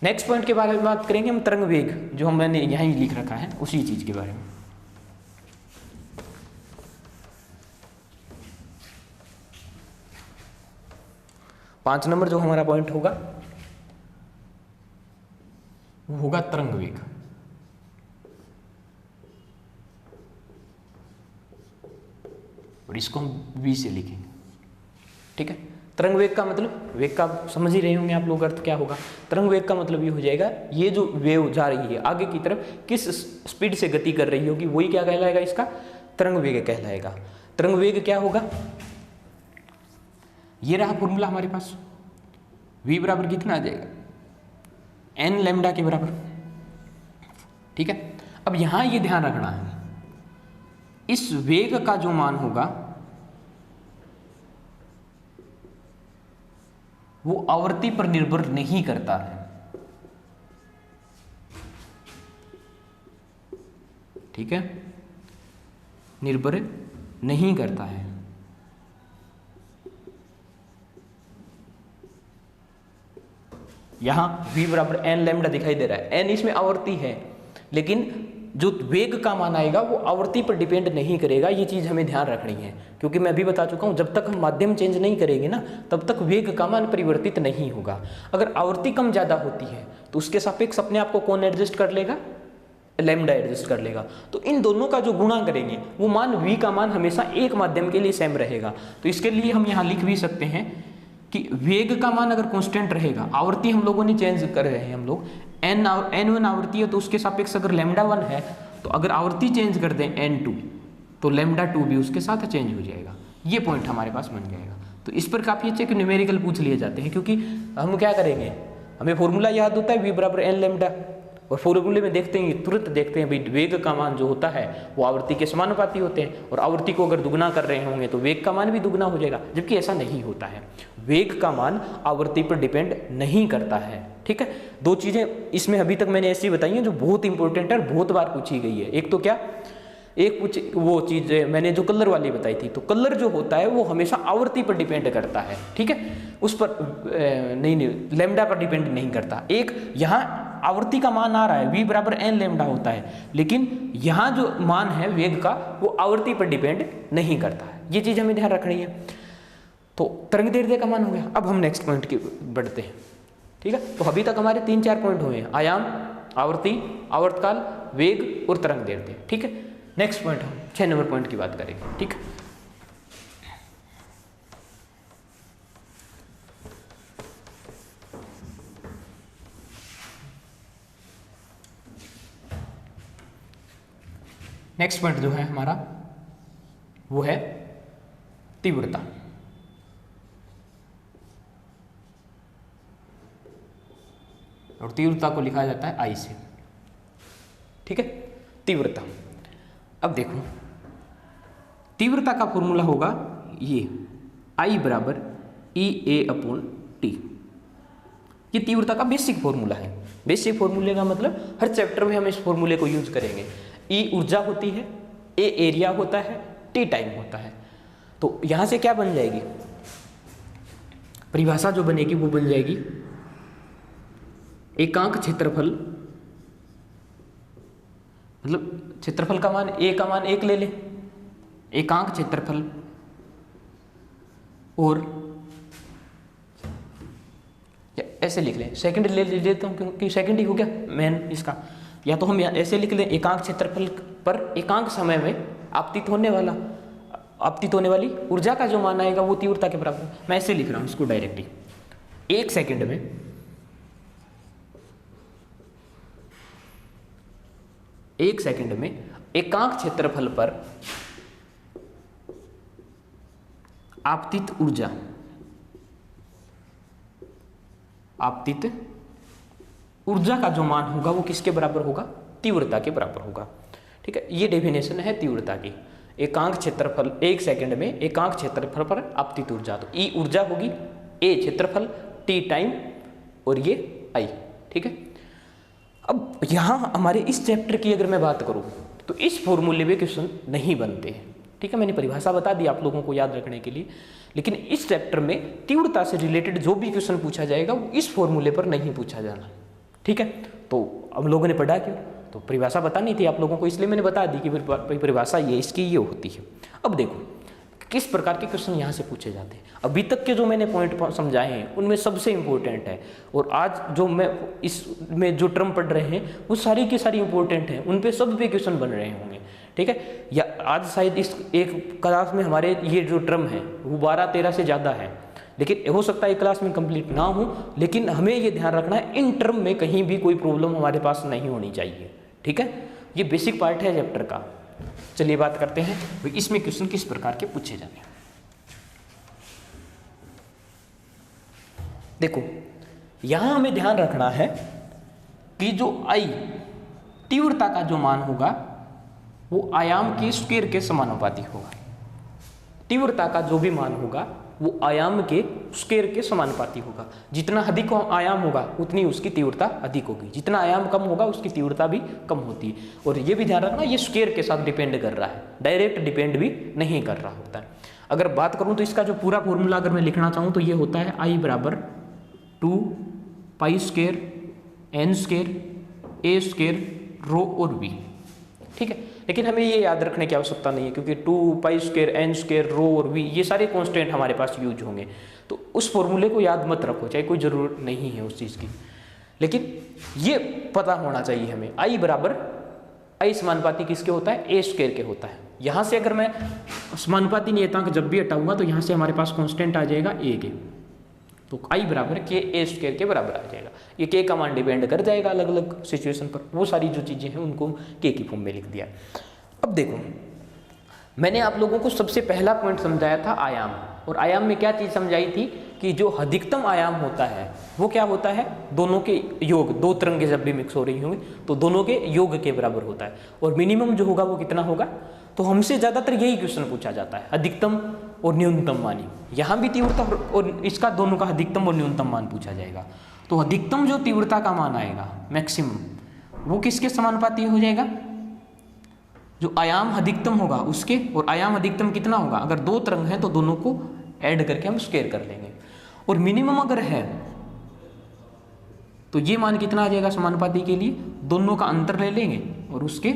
नेक्स्ट पॉइंट के बारे में बात करेंगे हम, तरंग वेग जो मैंने यहाँ ही लिख रखा है उसी चीज के बारे में। 5 नंबर जो हमारा पॉइंट होगा वो होगा तरंग वेग। और इसको हम V से लिखेंगे, ठीक है। तरंग वेग का मतलब, वेग का समझ ही रहे होंगे आप लोग, अर्थ क्या होगा। तरंग वेग का मतलब ये हो जाएगा, ये जो वेव जा रही है आगे की तरफ किस स्पीड से गति कर रही होगी, वही क्या कहलाएगा, इसका तरंग वेग कहलाएगा। तरंग वेग क्या होगा, ये रहा फॉर्मूला हमारे पास, v बराबर कितना आ जाएगा, n लैम्डा के बराबर, ठीक है। अब यहां ये ध्यान रखना है, इस वेग का जो मान होगा वो आवर्ती पर निर्भर नहीं करता है, ठीक है, निर्भर नहीं करता है। यहां v बराबर n लैम्डा दिखाई दे रहा है, n इसमें आवर्ती है, लेकिन जो वेग का मान आएगा वो आवर्ती पर डिपेंड नहीं करेगा। ये चीज हमें ध्यान रखनी है, क्योंकि मैं अभी बता चुका हूं, जब तक हम माध्यम चेंज नहीं करेंगे ना, तब तक वेग का मान परिवर्तित नहीं होगा। अगर आवर्ती कम ज्यादा होती है तो उसके सापेक्ष अपने आप को कौन एडजस्ट कर लेगा, लैम्डा एडजस्ट कर लेगा। तो इन दोनों का जो गुणा करेंगे वो मान v का मान हमेशा एक माध्यम के लिए सेम रहेगा। तो इसके लिए हम यहाँ लिख भी सकते हैं कि वेग का मान अगर कांस्टेंट रहेगा, आवर्ती हम लोगों ने चेंज कर रहे हैं हम लोग, n1 आवर्ती है तो उसके सापेक्ष अगर लैम्डा 1 है, तो अगर आवर्ती चेंज कर दें n2 तो लैम्डा 2 भी उसके साथ चेंज हो जाएगा। ये पॉइंट हमारे पास बन जाएगा। तो इस पर काफ़ी अच्छे न्यूमेरिकल पूछ लिए जाते हैं, क्योंकि हम क्या करेंगे, हमें फॉर्मूला याद होता है v बराबर n लैम्डा, और फॉर्मूले में देखते हैं, तुरंत देखते हैं भाई वेग का मान जो होता है वो आवर्ती के समानुपाती होते हैं, और आवर्ती को अगर दुगना कर रहे होंगे तो वेग का मान भी दुगना हो जाएगा, जबकि ऐसा नहीं होता है। वेग का मान आवर्ती पर डिपेंड नहीं करता है, ठीक है। दो चीजें इसमें अभी तक मैंने ऐसी बताई हैं जो बहुत इंपॉर्टेंट है और बहुत बार पूछी गई है। एक तो क्या, एक वो चीज मैंने जो कलर वाली बताई थी, तो कलर जो होता है वो हमेशा आवर्ती पर डिपेंड करता है, ठीक है, उस पर नहीं लैम्डा पर डिपेंड नहीं करता। एक यहाँ आवर्ती का मान आ रहा है v बराबर n लैम्डा होता है, लेकिन यहाँ जो मान है वेग का वो आवर्ती पर डिपेंड नहीं करता है। ये चीज हमें ध्यान रखनी है। तो तरंग दैर्ध्य का मान हो गया। अब हम नेक्स्ट पॉइंट की बढ़ते हैं, ठीक है। तो अभी तक हमारे 3-4 पॉइंट हुए हैं, आयाम, आवर्ती, आवर्तकाल, वेग और तरंग दैर्ध्य, ठीक है। नेक्स्ट पॉइंट हम 6 नंबर पॉइंट की बात करेंगे, ठीक है। नेक्स्ट पॉइंट जो है हमारा वो है तीव्रता। और तीव्रता को लिखा जाता है I से, ठीक है। तीव्रता, अब देखो तीव्रता का फॉर्मूला होगा ये I बराबर EA/T। ये तीव्रता का बेसिक फॉर्मूला है। बेसिक फॉर्मूले का मतलब हर चैप्टर में हम इस फॉर्मूले को यूज करेंगे। E ऊर्जा होती है, A एरिया होता है, T टाइम होता है। तो यहां से क्या बन जाएगी, परिभाषा जो बनेगी वो बन जाएगी एकांक क्षेत्रफल, मतलब क्षेत्रफल का मान A का मान 1 ले ले, एकांक क्षेत्रफल और ऐसे लिख लें, सेकंड ले लेता हूं क्योंकि सेकंड ही हो गया मेन इसका। या तो हम ऐसे लिख लें, एकांक क्षेत्रफल पर एकांक समय में आपतित होने वाली ऊर्जा का जो मान आएगा वो तीव्रता के बराबर। मैं ऐसे लिख रहा हूं इसको डायरेक्टली, 1 सेकंड में एकांक क्षेत्रफल पर आपतित ऊर्जा का जो मान होगा वो किसके बराबर होगा, तीव्रता के बराबर होगा, ठीक है। ये डेफिनेशन है तीव्रता की। एकांक क्षेत्रफल 1 सेकंड में एकांक क्षेत्रफल पर आपतित ऊर्जा, तो E ऊर्जा होगी, A क्षेत्रफल, T टाइम और ये I, ठीक है। अब यहां हमारे इस चैप्टर की अगर मैं बात करूं तो इस फॉर्मूले में क्वेश्चन नहीं बनते हैं, ठीक है। मैंने परिभाषा बता दी आप लोगों को याद रखने के लिए, लेकिन इस चैप्टर में तीव्रता से रिलेटेड जो भी क्वेश्चन पूछा जाएगा वो इस फॉर्मूले पर नहीं पूछा जाना, ठीक है। तो हम लोगों ने पढ़ा क्यों, तो परिभाषा बतानी थी आप लोगों को, इसलिए मैंने बता दी कि परिभाषा ये इसकी ये होती है। अब देखो किस प्रकार के क्वेश्चन यहाँ से पूछे जाते हैं। अभी तक के जो मैंने पॉइंट समझाए हैं उनमें सबसे इंपॉर्टेंट है, और आज जो मैं इसमें जो टर्म पढ़ रहे हैं वो सारी की सारी इंपॉर्टेंट हैं, उन पे सब पे क्वेश्चन बन रहे होंगे, ठीक है। या आज शायद इस एक क्लास में हमारे ये जो टर्म है वो 12-13 से ज़्यादा है, लेकिन हो सकता है एक क्लास में कंप्लीट ना हो, लेकिन हमें ये ध्यान रखना है इन टर्म में कहीं भी कोई प्रॉब्लम हमारे पास नहीं होनी चाहिए, ठीक है। ये बेसिक पार्ट है चैप्टर का। चलिए बात करते हैं भाई इसमें क्वेश्चन किस प्रकार के पूछे जाते हैं। देखो यहां हमें ध्यान रखना है कि जो आई तीव्रता का जो मान होगा वो आयाम के स्क्वायर के समानुपाती होगा। तीव्रता का जो भी मान होगा वो आयाम के स्क्वायर के समानुपाती होगा। जितना अधिक आयाम होगा उतनी उसकी तीव्रता अधिक होगी, जितना आयाम कम होगा उसकी तीव्रता भी कम होती है। और ये भी ध्यान रखना ये स्क्वायर के साथ डिपेंड कर रहा है, डायरेक्ट डिपेंड भी नहीं कर रहा होता है। अगर बात करूं तो इसका जो पूरा फॉर्मूला अगर मैं लिखना चाहूँ तो ये होता है I बराबर 2π² n² a² रो और v, ठीक है। लेकिन हमें ये याद रखने की आवश्यकता नहीं है क्योंकि 2π² n² रो और v ये सारे कांस्टेंट हमारे पास यूज होंगे, तो उस फॉर्मूले को याद मत रखो, चाहे कोई ज़रूरत नहीं है उस चीज़ की। लेकिन ये पता होना चाहिए हमें I बराबर I समानुपाती किसके होता है, a² के होता है। यहाँ से अगर मैं समानुपाती नियतांक जब भी हटाऊंगा तो यहाँ से हमारे पास कांस्टेंट आ जाएगा a के, तो I बराबर k a² के बराबर आ जाएगा। ये k का मान डिपेंड कर जाएगा अलग अलग सिचुएशन पर, वो सारी जो चीज़ें हैं उनको k की फॉर्म में लिख दिया। अब देखो मैंने आप लोगों को सबसे पहला पॉइंट समझाया था आयाम, और आयाम में क्या चीज़ समझाई थी कि जो अधिकतम आयाम होता है वो क्या होता है, दोनों के योग, दो तरंगें जब भी मिक्स हो रही होंगी तो दोनों के योग के बराबर होता है। और मिनिमम जो होगा वो कितना होगा, तो हमसे ज़्यादातर यही क्वेश्चन पूछा जाता है, अधिकतम और न्यूनतम मान। यहाँ भी तीव्रता और इसका दोनों का अधिकतम और न्यूनतम मान पूछा जाएगा। तो अधिकतम जो तीव्रता का मान आएगा मैक्सिमम, वो किसके समानुपाती हो जाएगा, जो आयाम अधिकतम होगा उसके। और आयाम अधिकतम कितना होगा, अगर दो तरंग हैं तो दोनों को ऐड करके हम स्क्वायर कर लेंगे। और मिनिमम अगर है तो ये मान कितना आ जाएगा समानुपाती के लिए, दोनों का अंतर ले लेंगे और उसके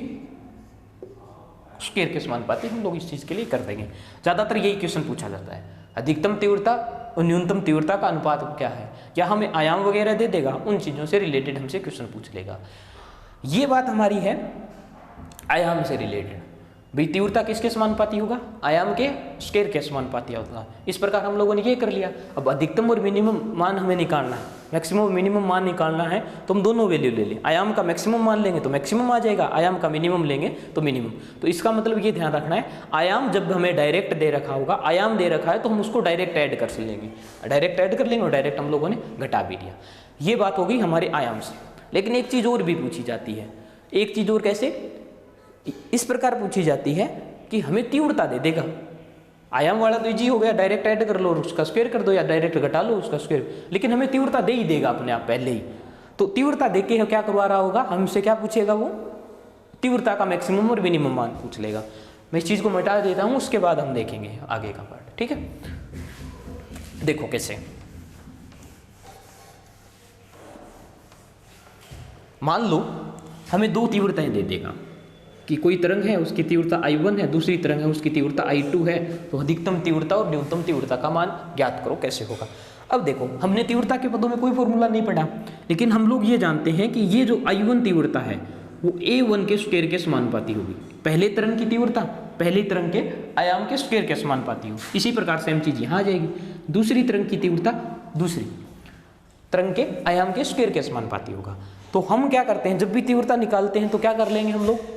स्क्वायर के समानुपाती हम लोग इस चीज़ के लिए कर देंगे। ज़्यादातर यही क्वेश्चन पूछा जाता है, अधिकतम तीव्रता और न्यूनतम तीव्रता का अनुपात क्या है, या हमें आयाम वगैरह दे देगा, उन चीज़ों से रिलेटेड हमसे क्वेश्चन पूछ लेगा। ये बात हमारी है आयाम से रिलेटेड। भाई तीव्रता किसके समानुपाती होगा, आयाम के स्क्वायर के समानुपाती होगा। इस प्रकार हम लोगों ने ये कर लिया। अब अधिकतम और मिनिमम मान हमें निकालना है, मैक्सिमम और मिनिमम मान निकालना है, तो हम दोनों वैल्यू ले लें। आयाम का मैक्सिमम मान लेंगे तो मैक्सिमम आ जाएगा, आयाम का मिनिमम लेंगे तो मिनिमम। तो इसका मतलब ये ध्यान रखना है, आयाम जब हमें डायरेक्ट दे रखा होगा, आयाम दे रखा है तो हम उसको डायरेक्ट ऐड कर लेंगे, डायरेक्ट ऐड कर लेंगे और डायरेक्ट हम लोगों ने घटा भी दिया। ये बात होगी हमारे आयाम से। लेकिन एक चीज़ और भी पूछी जाती है, एक चीज़ और कैसे, इस प्रकार पूछी जाती है कि हमें तीव्रता दे देगा। आयाम वाला तो इजी हो गया, डायरेक्ट ऐड कर लो और उसका स्क्वायर कर दो, या डायरेक्ट घटा लो उसका स्क्वायर। लेकिन हमें तीव्रता दे ही देगा अपने आप पहले ही। तो तीव्रता दे के क्या करवा रहा होगा, हमसे क्या पूछेगा, वो तीव्रता का मैक्सिमम और मिनिमम मान पूछ लेगा। मैं इस चीज़ को मिटा देता हूँ, उसके बाद हम देखेंगे आगे का पार्ट, ठीक है। देखो कैसे, मान लो हमें दो तीव्रताएं दे देगा कि कोई तरंग है उसकी तीव्रता I1 है, दूसरी तरंग है उसकी तीव्रता I2 है। तो अधिकतम तीव्रता और न्यूनतम तीव्रता का मान ज्ञात करो, कैसे होगा। अब देखो हमने तीव्रता के पदों में कोई फॉर्मूला नहीं पढ़ा, लेकिन हम लोग ये जानते हैं कि ये जो I1 तीव्रता है वो A1 के स्क्वायर के समानुपाती होगी। पहले तरंग की तीव्रता पहली तरंग के आयाम के स्क्वायर के समानुपाती होगी। इसी प्रकार सेम चीज यहाँ आ जाएगी, दूसरी तरंग की तीव्रता दूसरी तरंग के आयाम के स्क्वायर के समानुपाती होगा। तो हम क्या करते हैं, जब भी तीव्रता निकालते हैं तो क्या कर लेंगे हम लोग,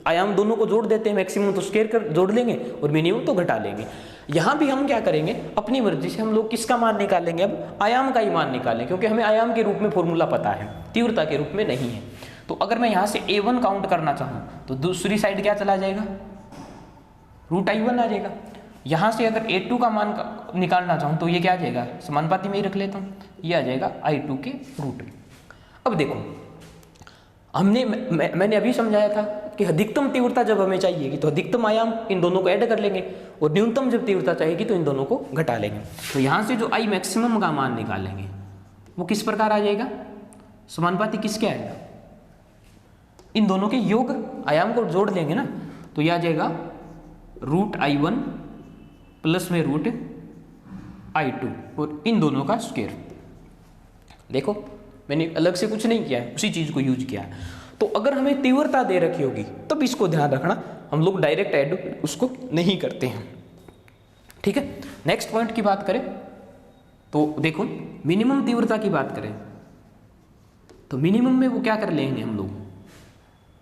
आयाम दोनों को जोड़ देते हैं, मैक्सिमम तो स्क्वायर कर जोड़ लेंगे और मिनिमम तो घटा लेंगे। यहाँ भी हम क्या करेंगे, अपनी मर्जी से हम लोग किसका मान निकालेंगे, अब आयाम का ही मान निकालें, क्योंकि हमें आयाम के रूप में फॉर्मूला पता है, तीव्रता के रूप में नहीं है। तो अगर मैं यहाँ से A1 काउंट करना चाहूँ तो दूसरी साइड क्या चला जाएगा, √I1 आ जाएगा। यहाँ से अगर A2 का मान निकालना चाहूँ तो ये क्या आ जाएगा, समानुपाती में ही रख लेता हूँ, ये आ जाएगा I2 के रूट। अब देखो मैंने अभी समझाया था कि अधिकतम तीव्रता जब हमें चाहिएगी तो अधिकतम आयाम इन दोनों को ऐड कर लेंगे, और न्यूनतम जब तीव्रता चाहिएगी तो इन दोनों को घटा लेंगे। तो यहाँ से जो I मैक्सिमम का मान निकालेंगे वो किस प्रकार आ जाएगा, समानुपाती किसके आएगा, इन दोनों के योग, आयाम को जोड़ लेंगे ना, तो यह आ जाएगा रूट I1 प्लस में रूट I2 और इन दोनों का स्क्वायर। देखो मैंने अलग से कुछ नहीं किया है, उसी चीज को यूज किया है। तो अगर हमें तीव्रता दे रखी होगी तब इसको ध्यान रखना, हम लोग डायरेक्ट ऐड उसको नहीं करते हैं, ठीक है। नेक्स्ट पॉइंट की बात करें तो देखो मिनिमम तीव्रता की बात करें तो मिनिमम में वो क्या कर लेंगे, हम लोग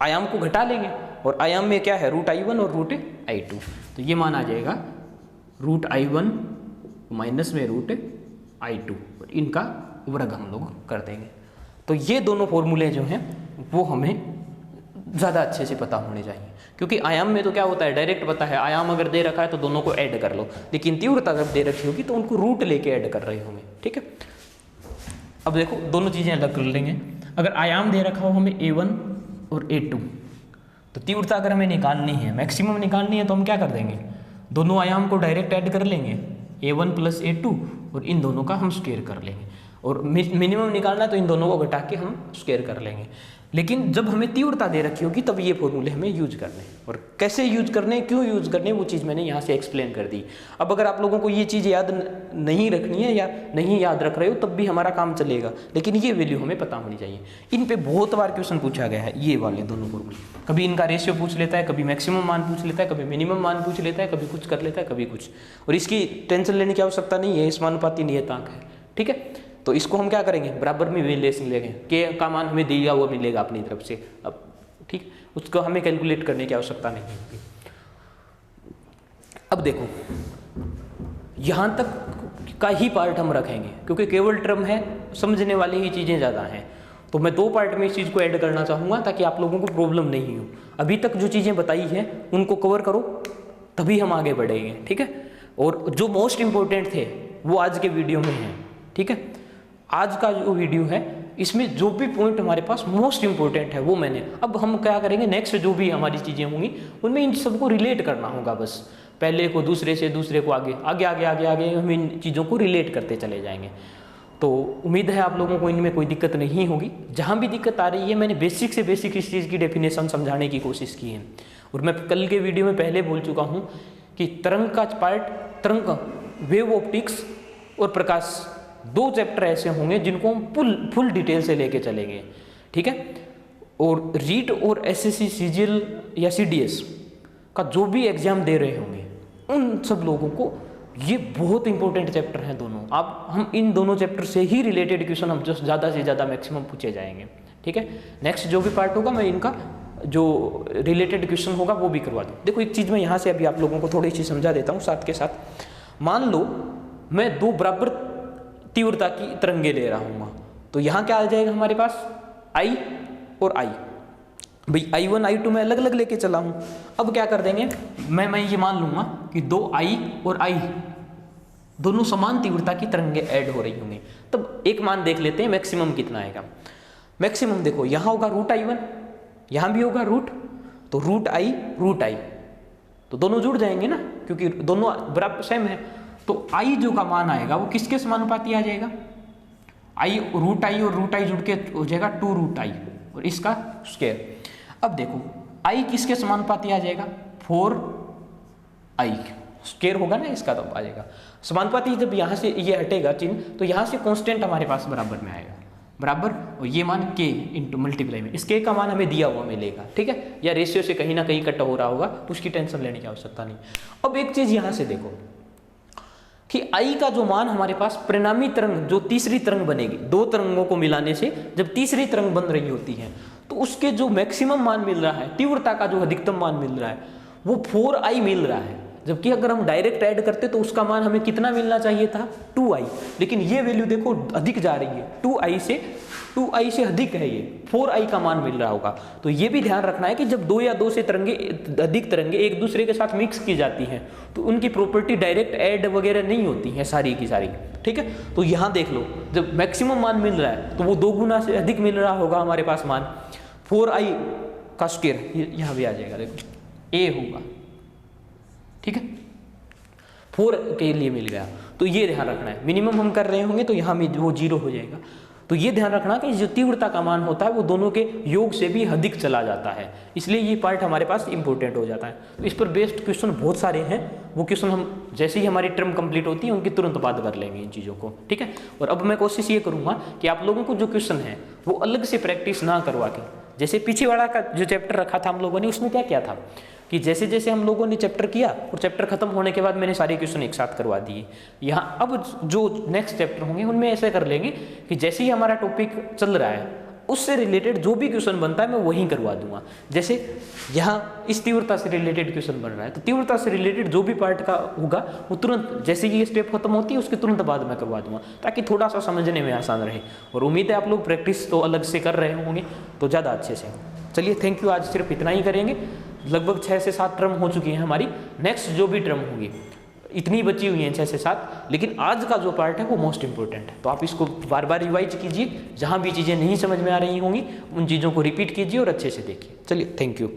आयाम को घटा लेंगे और आयाम में क्या है, रूट I1 और रूट I2। तो ये मान आ जाएगा रूट I1 माइनस में रूट I2 और इनका वर्ग हम लोग कर देंगे। तो ये दोनों फॉर्मूले जो हैं वो हमें ज़्यादा अच्छे से पता होने चाहिए, क्योंकि आयाम में तो क्या होता है, डायरेक्ट पता है, आयाम अगर दे रखा है तो दोनों को ऐड कर लो, लेकिन तीव्रता अगर दे रखी होगी तो उनको रूट लेके ऐड कर रहे होंगे, ठीक है। अब देखो दोनों चीज़ें अलग कर लेंगे। अगर आयाम दे रखा हो हमें A1 और A2, तो तीव्रता अगर हमें निकालनी है, मैक्सिमम निकालनी है, तो हम क्या कर देंगे, दोनों आयाम को डायरेक्ट ऐड कर लेंगे, A1 प्लस A2 और इन दोनों का हम स्क्वायर कर लेंगे। और मिनिमम निकालना है तो इन दोनों को घटा के हम स्क्वायर कर लेंगे। लेकिन जब हमें तीव्रता दे रखी होगी तब ये फॉर्मूले हमें यूज करने हैं, और कैसे यूज करने, क्यों यूज करने, वो चीज़ मैंने यहाँ से एक्सप्लेन कर दी। अब अगर आप लोगों को ये चीज़ याद नहीं रखनी है या नहीं याद रख रहे हो तब भी हमारा काम चलेगा, लेकिन ये वैल्यू हमें पता होनी चाहिए। इन पे बहुत बार क्वेश्चन पूछा गया है, ये वाले दोनों फॉर्मूले, कभी इनका रेशियो पूछ लेता है, कभी मैक्सिमम मान पूछ लेता है, कभी मिनिमम मान पूछ लेता है, कभी कुछ कर लेता है, कभी कुछ। और इसकी टेंशन लेने की आवश्यकता नहीं है, समानुपाती नियतांक है, ठीक है। तो इसको हम क्या करेंगे, बराबर में रिलेशन लेंगे, के का मान हमें दिया हुआ मिलेगा अपनी तरफ से, अब ठीक, उसको हमें कैलकुलेट करने की आवश्यकता नहीं होगी। अब देखो यहाँ तक का ही पार्ट हम रखेंगे, क्योंकि केवल टर्म है, समझने वाली ही चीज़ें ज़्यादा हैं। तो मैं 2 पार्ट में इस चीज़ को ऐड करना चाहूँगा ताकि आप लोगों को प्रॉब्लम नहीं हो। अभी तक जो चीज़ें बताई हैं उनको कवर करो, तभी हम आगे बढ़ेंगे, ठीक है। और जो मोस्ट इम्पोर्टेंट थे वो आज के वीडियो में हैं, ठीक है। आज का जो वीडियो है इसमें जो भी पॉइंट हमारे पास मोस्ट इंपॉर्टेंट है वो मैंने, अब हम क्या करेंगे, नेक्स्ट जो भी हमारी चीज़ें होंगी उनमें इन सबको रिलेट करना होगा, बस पहले को दूसरे से, दूसरे को आगे आगे आगे आगे आगे हम इन चीज़ों को रिलेट करते चले जाएंगे। तो उम्मीद है आप लोगों को इनमें कोई दिक्कत नहीं होगी। जहाँ भी दिक्कत आ रही है मैंने बेसिक से बेसिक इस चीज़ की डेफिनेशन समझाने की कोशिश की है। और मैं कल के वीडियो में पहले बोल चुका हूँ कि तरंग का पार्ट, तरंग, वेव ऑप्टिक्स और प्रकाश, 2 चैप्टर ऐसे होंगे जिनको हम फुल डिटेल से लेके चलेंगे, ठीक है। और रीट और SSC CGL या CDS का जो भी एग्जाम दे रहे होंगे उन सब लोगों को ये बहुत इंपॉर्टेंट चैप्टर हैं दोनों। आप हम इन दोनों चैप्टर से ही रिलेटेड क्वेश्चन हम जो ज़्यादा से ज़्यादा मैक्सिमम पूछे जाएंगे, ठीक है। नेक्स्ट जो भी पार्ट होगा मैं इनका जो रिलेटेड क्वेश्चन होगा वो भी करवा दूँ। देखो एक चीज़ मैं यहाँ से अभी आप लोगों को थोड़ी सी समझा देता हूँ साथ के साथ। मान लो मैं 2 बराबर तीव्रता की तरंगे ले रहा हूँ, तो यहाँ क्या आ जाएगा हमारे पास, I और I। भाई I1 I2 मैं अलग अलग लेके चला हूँ। अब क्या कर देंगे, मैं ये मान लूँगा कि 2 I और I दोनों समान तीव्रता की तरंगे ऐड हो रही होंगी। तब एक मान देख लेते हैं मैक्सिमम कितना आएगा। मैक्सिमम देखो यहाँ होगा रूट I1, यहाँ भी होगा रूट, तो रूट I, तो दोनों जुड़ जाएंगे ना, क्योंकि दोनों बराबर सेम है। तो I जो का मान आएगा वो किसके समानुपाती आ जाएगा, रूट I और रूट I जुड़ के हो जाएगा 2 रूट I और इसका स्क्वायर। अब देखो I किसके समानुपाती आ जाएगा, 4I स्क्वायर होगा ना इसका, तो आ जाएगा समानुपाती। जब यहाँ से ये हटेगा चिन्ह तो यहाँ से कांस्टेंट हमारे पास बराबर में आएगा, बराबर, और ये मान k इंटू मल्टीप्लाई में, इस k का मान हमें दिया हुआ मिलेगा, ठीक है। या रेशियो से कहीं ना कहीं कट हो रहा होगा तो उसकी टेंशन लेने की आवश्यकता नहीं। अब एक चीज यहाँ से देखो कि I का जो मान हमारे पास परिणामी तरंग, जो तीसरी तरंग बनेगी, 2 तरंगों को मिलाने से जब तीसरी तरंग बन रही होती है तो उसके जो मैक्सिमम मान मिल रहा है, तीव्रता का जो अधिकतम मान मिल रहा है वो 4I मिल रहा है। जबकि अगर हम डायरेक्ट ऐड करते तो उसका मान हमें कितना मिलना चाहिए था, 2I। लेकिन ये वैल्यू देखो अधिक जा रही है, 2I से अधिक है, ये 4I का मान मिल रहा होगा। तो ये भी ध्यान रखना है कि जब 2 या 2 से तरंगे, अधिक तरंगे एक दूसरे के साथ मिक्स की जाती हैं तो उनकी प्रॉपर्टी डायरेक्ट ऐड वगैरह नहीं होती है सारी की सारी, ठीक है। तो यहाँ देख लो जब मैक्सिमम मान मिल रहा है तो वो 2 गुना से अधिक मिल रहा होगा हमारे पास मान, 4I का स्क्वायर यहाँ भी आ जाएगा, देखो A होगा, ठीक है, 4 के लिए मिल गया। तो ये ध्यान रखना है, मिनिमम हम कर रहे होंगे तो यहाँ में वो 0 हो जाएगा। तो ये ध्यान रखना कि जो तीव्रता का मान होता है वो दोनों के योग से भी अधिक चला जाता है, इसलिए ये पार्ट हमारे पास इंपॉर्टेंट हो जाता है। तो इस पर बेस्ड क्वेश्चन बहुत सारे हैं, वो क्वेश्चन हम जैसे ही हमारी टर्म कंप्लीट होती है उनकी तुरंत बात कर लेंगे इन चीज़ों को, ठीक है। और अब मैं कोशिश ये करूँगा कि आप लोगों को जो क्वेश्चन है वो अलग से प्रैक्टिस ना करवा के, जैसे पीछे वाला का जो चैप्टर रखा था हम लोगों ने, उसमें क्या किया था कि जैसे जैसे हम लोगों ने चैप्टर किया और चैप्टर खत्म होने के बाद मैंने सारे क्वेश्चन एक साथ करवा दिए। यहाँ अब जो नेक्स्ट चैप्टर होंगे उनमें ऐसे कर लेंगे कि जैसे ही हमारा टॉपिक चल रहा है उससे रिलेटेड जो भी क्वेश्चन बनता है मैं वहीं करवा दूंगा। जैसे यहाँ इस तीव्रता से रिलेटेड क्वेश्चन बन रहा है तो तीव्रता से रिलेटेड जो भी पार्ट का होगा वो तुरंत जैसे ये स्टेप खत्म होती है उसके तुरंत बाद मैं करवा दूंगा, ताकि थोड़ा सा समझने में आसान रहे। और उम्मीद है आप लोग प्रैक्टिस तो अलग से कर रहे होंगे तो ज़्यादा अच्छे से। चलिए थैंक यू, आज सिर्फ इतना ही करेंगे। लगभग 6 से 7 टर्म हो चुकी हैं हमारी, नेक्स्ट जो भी टर्म होगी इतनी बची हुई हैं 6 से 7, लेकिन आज का जो पार्ट है वो मोस्ट इंपॉर्टेंट है। तो आप इसको बार बार रिवाइज कीजिए, जहाँ भी चीज़ें नहीं समझ में आ रही होंगी उन चीज़ों को रिपीट कीजिए और अच्छे से देखिए। चलिए थैंक यू।